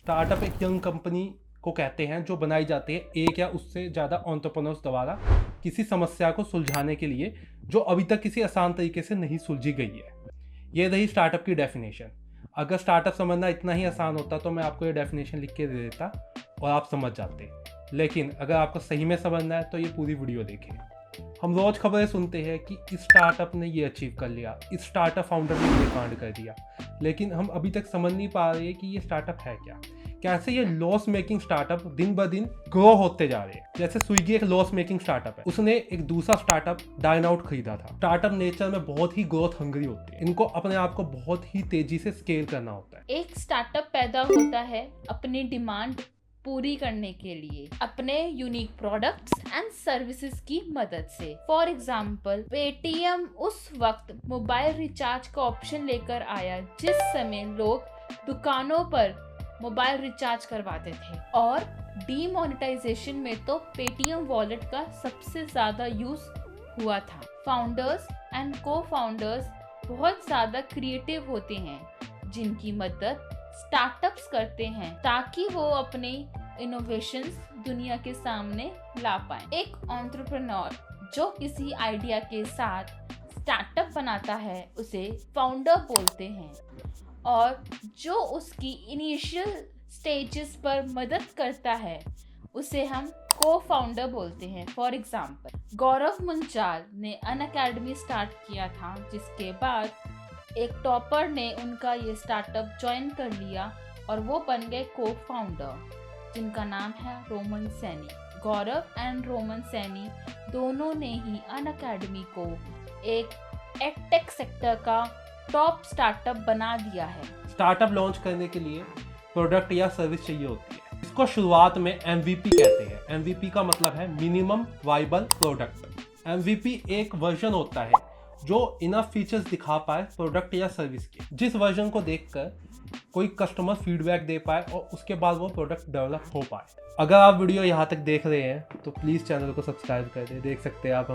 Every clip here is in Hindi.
स्टार्टअप एक यंग कंपनी को कहते हैं जो बनाई जाती है एक या उससे ज़्यादा एंटरप्रेन्योर्स द्वारा किसी समस्या को सुलझाने के लिए जो अभी तक किसी आसान तरीके से नहीं सुलझी गई है। ये रही स्टार्टअप की डेफिनेशन। अगर स्टार्टअप समझना इतना ही आसान होता तो मैं आपको ये डेफिनेशन लिख के दे देता और आप समझ जाते, लेकिन अगर आपको सही में समझना है तो ये पूरी वीडियो देखें। हम रोज खबरें सुनते हैं कि इस स्टार्टअप ने ये अचीव कर लिया, इस स्टार्टअप फाउंडर ने ये कांड कर दिया, लेकिन हम अभी तक समझ नहीं पा रहे कि ये स्टार्टअप है क्या। कैसे ये लॉस मेकिंग स्टार्टअप दिन ब दिन ग्रो होते जा रहे हैं। जैसे स्विगी एक लॉस मेकिंग स्टार्टअप है, उसने एक दूसरा स्टार्टअप डाइन आउट खरीदा था। स्टार्टअप नेचर में बहुत ही ग्रोथ हंग्री होते हैं, इनको अपने आप को बहुत ही तेजी से स्केल करना होता है। एक स्टार्टअप पैदा होता है अपनी डिमांड पूरी करने के लिए अपने यूनिक प्रोडक्ट्स एंड सर्विसेज की मदद से। फॉर एग्जाम्पल, पेटीएम उस वक्त मोबाइल रिचार्ज का ऑप्शन लेकर आया जिस समय लोग दुकानों पर मोबाइल रिचार्ज करवाते थे, और डीमोनेटाइजेशन में तो पेटीएम वॉलेट का सबसे ज्यादा यूज हुआ था। फाउंडर्स एंड को फाउंडर्स बहुत ज्यादा क्रिएटिव होते हैं जिनकी मदद स्टार्टअप्स करते हैं ताकि वो अपने इनोवेशंस दुनिया के सामने ला पाए। एक एंटरप्रेन्योर जो किसी आइडिया के साथ स्टार्टअप बनाता है उसे फाउंडर बोलते हैं, और जो उसकी इनिशियल स्टेजेस पर मदद करता है उसे हम को फाउंडर बोलते हैं। फॉर एग्जाम्पल, गौरव मुंजाल ने अनअकैडमी स्टार्ट किया था, जिसके बाद एक टॉपर ने उनका ये स्टार्टअप ज्वाइन कर लिया और वो बन गए को फाउंडर, जिनका नाम है Roman Saini. Gaurav and Roman Saini दोनों ने ही अनअकैडमी को एक एडटेक सेक्टर का टॉप स्टार्टअप बना दिया है। स्टार्टअप लॉन्च करने के लिए प्रोडक्ट या सर्विस चाहिए होती है। इसको शुरुआत में MVP कहते हैं। MVP का मतलब है मिनिमम वाइबल प्रोडक्ट। MVP एक वर्जन होता है जो इनफ फीचर्स दिखा पाए प्रोडक्ट या सर्विस के, जिस वर्जन को देखकर कोई कस्टमर फीडबैक दे पाए और उसके बाद वो प्रोडक्ट डेवलप हो पाए। अगर आप वीडियो यहाँ तक देख रहे हैं तो प्लीज़ चैनल को सब्सक्राइब कर दें। देख सकते हैं आप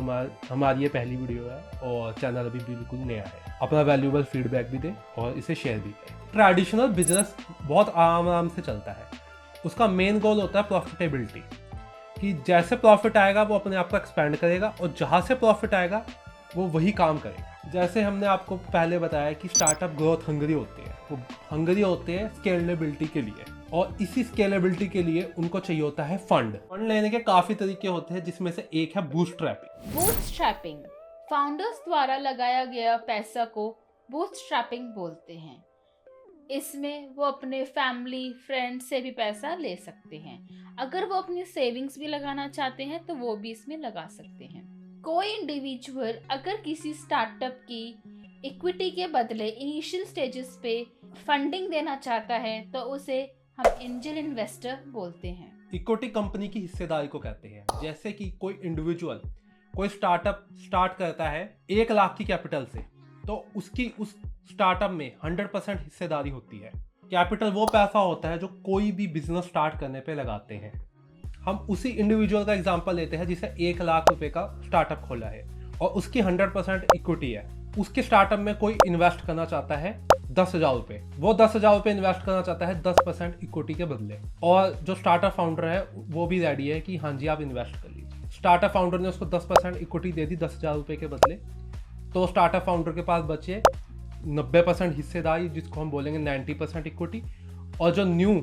हमारी ये पहली वीडियो है और चैनल अभी बिल्कुल नया है। अपना वैल्यूएबल फीडबैक भी दें और इसे शेयर भी करें। ट्रेडिशनल बिजनेस बहुत आराम से चलता है। उसका मेन गोल होता है प्रॉफिटेबिलिटी, कि जैसे प्रॉफिट आएगा वो अपने आप को एक्सपेंड करेगा और जहाँ से प्रॉफिट आएगा वो वही काम करेगा। जैसे हमने आपको पहले बताया कि स्टार्टअप ग्रोथ हंगरी होते हैं, वो हंगरी होते हैं स्केलेबिलिटी के लिए, और इसी स्केलेबिलिटी के लिए उनको चाहिए होता है फंड लेने के काफ़ी तरीके होते हैं, जिसमें से एक है बूटस्ट्रैपिंग। बूटस्ट्रैपिंग फाउंडर्स द्वारा लगाया गया पैसा को बूटस्ट्रैपिंग बोलते हैं। इसमें वो अपने फैमिली फ्रेंड से भी पैसा ले सकते हैं। अगर वो अपनी सेविंग्स भी लगाना चाहते हैं तो वो भी इसमें लगा सकते हैं। कोई इंडिविजुअल अगर किसी स्टार्टअप की इक्विटी के बदले इनिशियल स्टेजेस पे फंडिंग देना चाहता है तो उसे हम एंजल इन्वेस्टर बोलते हैं। इक्विटी कंपनी की हिस्सेदारी को कहते हैं। जैसे कि कोई इंडिविजुअल कोई स्टार्टअप स्टार्ट करता है 1 लाख की कैपिटल से, तो उसकी उस स्टार्टअप में 100% हिस्सेदारी होती है। कैपिटल वो पैसा होता है जो कोई भी बिजनेस स्टार्ट करने पे लगाते हैं। हम उसी इंडिविजुअल का एग्जांपल लेते हैं जिसे 1 लाख रुपए का स्टार्टअप खोला है और उसकी 100% इक्विटी है। उसके स्टार्टअप में कोई इन्वेस्ट करना चाहता है 10,000 रुपये, वो 10,000 रुपये इन्वेस्ट करना चाहता है 10% इक्विटी के बदले, और जो स्टार्टअप फाउंडर है वो भी रेडी है कि हाँ जी आप इन्वेस्ट कर लीजिए। स्टार्टअप फाउंडर ने उसको 10% इक्विटी दे दी 10,000 रुपये के बदले, तो स्टार्टअप फाउंडर के पास बचे 90% हिस्सेदारी, जिसको हम बोलेंगे 90% इक्विटी, और जो न्यू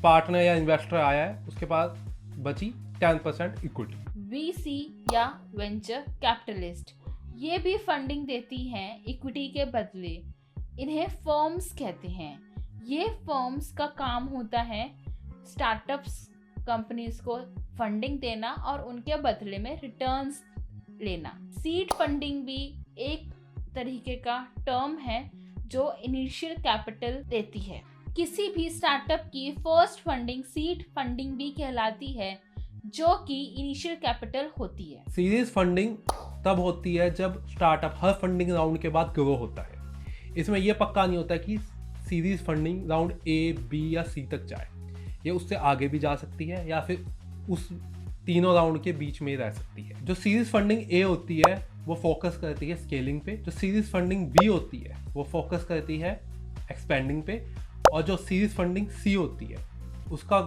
पार्टनर या इन्वेस्टर आया है उसके पास बची 10% इक्विटी। VC या वेंचर कैपिटलिस्ट ये भी फंडिंग देती हैं इक्विटी के बदले। इन्हें फर्म्स कहते हैं। ये फर्म्स का काम होता है स्टार्टअप्स कंपनीज को फंडिंग देना और उनके बदले में रिटर्न्स लेना। सीड फंडिंग भी एक तरीके का टर्म है जो इनिशियल कैपिटल देती है। किसी भी स्टार्टअप की फर्स्ट फंडिंग सीड फंडिंग भी कहलाती है, जो कि इनिशियल कैपिटल होती है। सीरीज फंडिंग तब होती है जब स्टार्टअप हर फंडिंग राउंड के बाद ग्रो होता है। इसमें यह पक्का नहीं होता कि series funding round A, B या C तक जाए, ये उससे आगे भी जा सकती है या फिर उस तीनों राउंड के बीच में रह सकती है। जो सीरीज फंडिंग A होती है वो फोकस करती है स्केलिंग पे, जो सीरीज फंडिंग B होती है वो फोकस करती है एक्सपेंडिंग पे, और जो सीरीज फंडिंग सी होती है उसका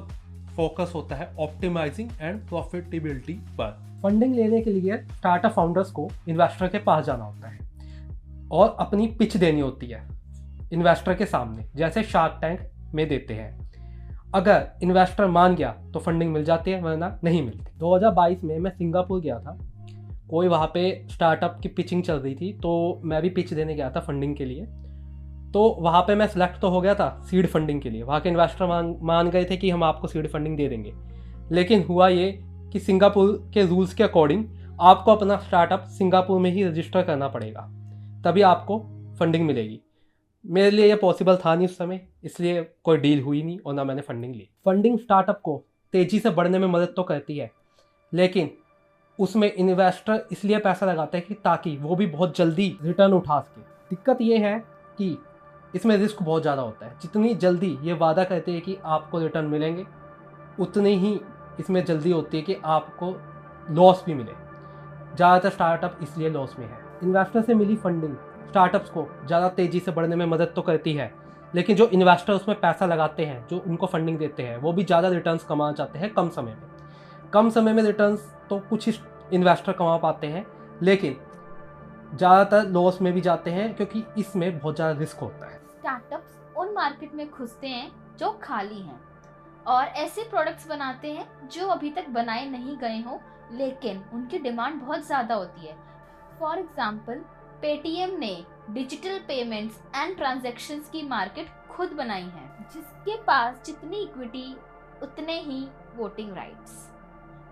फोकस होता है ऑप्टिमाइजिंग एंड प्रॉफिटेबिलिटी पर। फंडिंग लेने के लिए स्टार्टअप फाउंडर्स को इन्वेस्टर के पास जाना होता है और अपनी पिच देनी होती है इन्वेस्टर के सामने, जैसे शार्क टैंक में देते हैं। अगर इन्वेस्टर मान गया तो फंडिंग मिल जाती है, वरना नहीं मिलती। 2022 में मैं सिंगापुर गया था, कोई वहाँ पे स्टार्टअप की पिचिंग चल रही थी, तो मैं भी पिच देने गया था फंडिंग के लिए। तो वहाँ पे मैं सिलेक्ट तो हो गया था सीड फंडिंग के लिए, वहाँ के इन्वेस्टर मान गए थे कि हम आपको सीड फंडिंग दे देंगे। लेकिन हुआ ये कि सिंगापुर के रूल्स के अकॉर्डिंग आपको अपना स्टार्टअप सिंगापुर में ही रजिस्टर करना पड़ेगा, तभी आपको फंडिंग मिलेगी। मेरे लिए ये पॉसिबल था नहीं उस समय, इसलिए कोई डील हुई नहीं और ना मैंने फंडिंग ली। फंडिंग स्टार्टअप को तेज़ी से बढ़ने में मदद तो करती है, लेकिन उसमें इन्वेस्टर इसलिए पैसा लगाते हैं कि ताकि वो भी बहुत जल्दी रिटर्न उठा सके। दिक्कत ये है कि इसमें रिस्क बहुत ज़्यादा होता है। जितनी जल्दी ये वादा करते हैं कि आपको रिटर्न मिलेंगे, उतनी ही इसमें जल्दी होती है कि आपको लॉस भी मिले। ज़्यादातर स्टार्टअप इसलिए लॉस में है। इन्वेस्टर से मिली फंडिंग स्टार्टअप्स को ज़्यादा तेज़ी से बढ़ने में मदद तो करती है, लेकिन जो इन्वेस्टर उसमें पैसा लगाते हैं, जो उनको फंडिंग देते हैं, वो भी ज़्यादा रिटर्न्स कमाना चाहते हैं कम समय में। कम समय में रिटर्न्स तो कुछ ही इन्वेस्टर कमा पाते हैं, लेकिन ज़्यादातर लॉस में भी जाते हैं क्योंकि इसमें बहुत ज़्यादा रिस्क होता है। स्टार्टअप्स उन मार्केट में घुसते हैं जो खाली हैं और ऐसे प्रोडक्ट्स बनाते हैं जो अभी तक बनाए नहीं गए हों, लेकिन उनकी डिमांड बहुत ज़्यादा होती है। फॉर एग्जाम्पल, पेटीएम ने डिजिटल पेमेंट्स एंड ट्रांजैक्शंस की मार्केट खुद बनाई है, जिसके पास जितनी इक्विटी उतने ही वोटिंग राइट्स।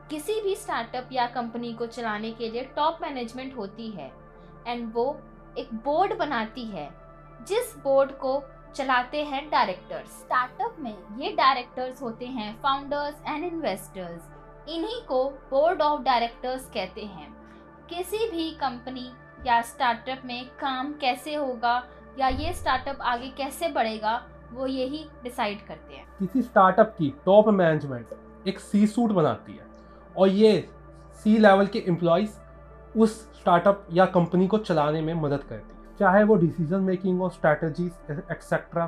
किसी भी स्टार्टअप या कंपनी को चलाने के लिए टॉप मैनेजमेंट होती है एंड वो एक बोर्ड बनाती है, जिस बोर्ड को चलाते हैं डायरेक्टर्स। स्टार्टअप में ये डायरेक्टर्स होते हैं फाउंडर्स एंड इन्वेस्टर्स। इन्हीं को बोर्ड ऑफ डायरेक्टर्स कहते हैं। किसी भी कंपनी या स्टार्टअप में काम कैसे होगा या ये स्टार्टअप आगे कैसे बढ़ेगा, वो यही डिसाइड करते हैं। किसी स्टार्टअप की टॉप मैनेजमेंट एक सी सूट बनाती है और ये सी लेवल के एम्प्लॉइज उस स्टार्टअप या कंपनी को चलाने में मदद करती है। चाहे वो डिसीजन मेकिंग हो, स्ट्रैटेजीज एक्सेट्रा,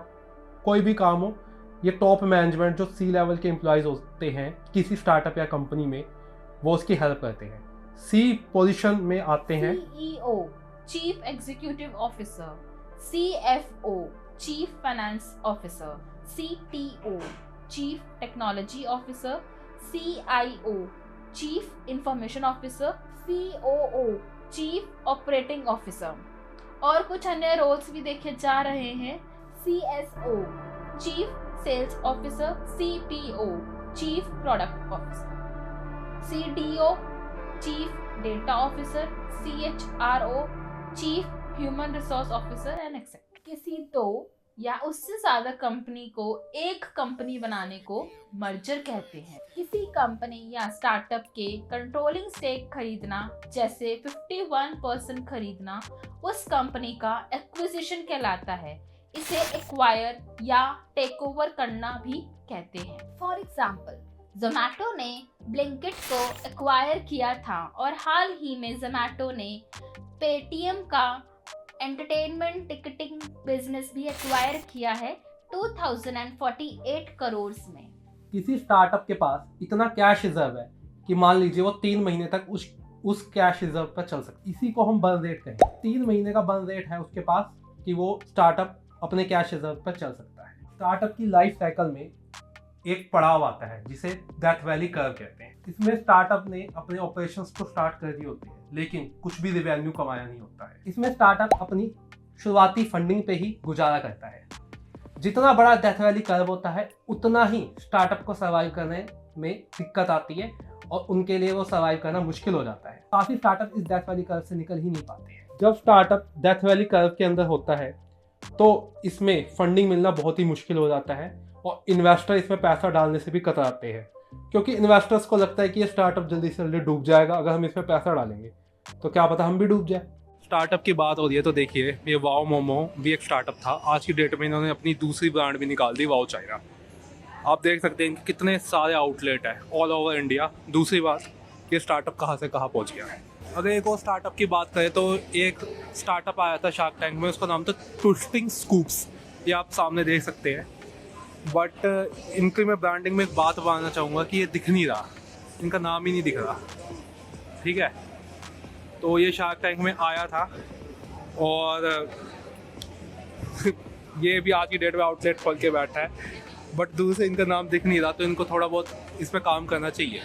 कोई भी काम हो, ये टॉप मैनेजमेंट जो सी लेवल के एम्प्लॉइज होते हैं किसी स्टार्टअप या कंपनी में, वो उसकी हेल्प करते हैं। सी पोजीशन में आते हैं CEO chief executive officer, CFO chief finance officer, CTO chief technology officer, CIO chief information officer, COO chief operating officer. और कुछ अन्य रोल्स भी देखे जा रहे हैं। CSO chief sales officer, CPO chief product officer, CDO chief data officer, CHRO chief human resource officer and etcetera. किसी दो या उससे ज्यादा कंपनी को एक कंपनी बनाने को मर्जर कहते हैं। किसी कंपनी या स्टार्टअप के कंट्रोलिंग स्टेक खरीदना, जैसे 51% खरीदना, उस कंपनी का एक्विजिशन कहलाता है। इसे एक्वायर या टेक ओवर करना भी कहते हैं। फॉर एग्जाम्पल, जोमैटो ने ब्लिंकिट को एक्वायर किया था और हाल ही में जोमैटो ने पेटीएम का एंटरटेनमेंट टिकटिंग बिजनेस भी एक्वायर किया है 2048 करोड़ में। किसी स्टार्टअप के पास इतना कैश रिजर्व है कि मान लीजिए वो 3 महीने तक उस कैश रिजर्व पर चल सकते। इसी को हम बर्न रेट कहें। 3 महीने का बर्न रेट है उसके पास कि वो स्टार्टअप अपने कैश रिजर्व पर चल सकता है। स्टार्टअप की लाइफ साइकिल में एक पड़ाव आता है जिसे डेथ वैली कर्व कहते हैं। इसमें स्टार्टअप ने अपने ऑपरेशंस तो स्टार्ट कर दी होती है, लेकिन कुछ भी रेवेन्यू कमाया नहीं होता है। इसमें स्टार्टअप अपनी शुरुआती फंडिंग पे ही गुजारा करता है। जितना बड़ा डेथ वैली कर्व होता है, उतना ही स्टार्टअप को सर्वाइव करने में दिक्कत आती है और उनके लिए वो सर्वाइव करना मुश्किल हो जाता है। काफ़ी स्टार्टअप इस डेथ वैली कर्व से निकल ही नहीं पाते हैं। जब स्टार्टअप डेथ वैली कर्व के अंदर होता है तो इसमें फंडिंग मिलना बहुत ही मुश्किल हो जाता है और इन्वेस्टर इसमें पैसा डालने से भी कतराते हैं, क्योंकि इन्वेस्टर्स को लगता है कि ये स्टार्टअप जल्दी से जल्दी डूब जाएगा। अगर हम इसमें पैसा डालेंगे तो क्या पता हम भी डूब जाए। स्टार्टअप की बात हो रही है तो देखिए, ये वाओ मोमो भी एक स्टार्टअप था। आज की डेट में इन्होंने अपनी दूसरी ब्रांड भी निकाल दी, वाओ चाइना। आप देख सकते हैं कि कितने सारे आउटलेट है ऑल ओवर इंडिया। दूसरी बात, ये स्टार्टअप कहाँ से कहाँ पहुँच गया है। अगर एक और स्टार्टअप की बात करें तो एक स्टार्टअप आया था शार्क टैंक में, उसका नाम था ट्विस्टिंग स्कूप्स। ये आप सामने देख सकते हैं। बट इनकी मैं ब्रांडिंग में एक बात बताना चाहूँगा कि ये दिख नहीं रहा, इनका नाम ही नहीं दिख रहा, ठीक है। तो ये शार्क टैंक में आया था और ये भी आज की डेट में आउटलेट खोल के बैठा है, बट दूर से इनका नाम दिख नहीं रहा, तो इनको थोड़ा बहुत इस पर काम करना चाहिए।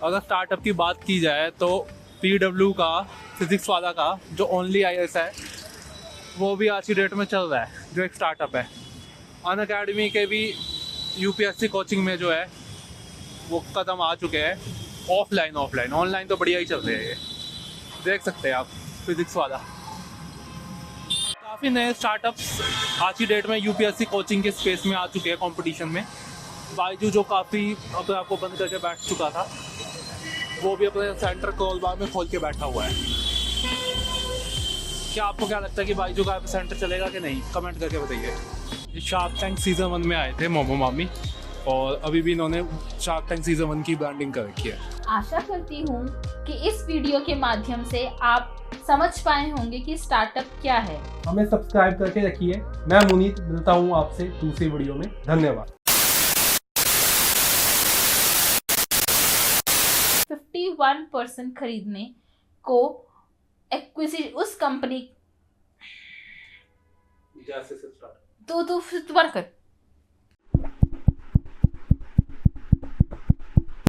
अगर स्टार्टअप की बात की जाए तो PW का, फिजिक्स वाला का जो ओनली IS है, वो भी आज की डेट में चल रहा है, जो एक स्टार्टअप है। अनअकैडमी के भी UPSC कोचिंग में जो है वो कदम आ चुके हैं, ऑफलाइन ऑनलाइन तो बढ़िया ही चल रहे हैं, ये देख सकते हैं आप। फिजिक्स वाला काफ़ी नए स्टार्टअप्स आज की डेट में UPSC कोचिंग के स्पेस में आ चुके हैं कंपटीशन में। बायजू जो काफ़ी अपने आपको बंद करके बैठ चुका था, वो भी अपने सेंटर कोलबा में खोल के बैठा हुआ है। क्या आपको क्या लगता है कि बायजू का सेंटर चलेगा कि नहीं, कमेंट करके बताइए। ये शार्क टैंक सीज़न 1 में आए थे मोमो मामी, और अभी भी इन्होंने शार्क टैंक सीज़न 1 की ब्रांडिंग कर रखी है। आशा करती हूँ कि इस वीडियो के माध्यम से आप समझ पाए होंगे कि स्टार्टअप क्या है। हमें सब्सक्राइब करके रखिए। मैं मुनीत, मिलता हूँ आपसे दूसरी वीडियो में। धन्यवाद। 51% खरीदने को एक्विजिशन उस कंपनी जैसे से स्टार्ट तो दोबारा कर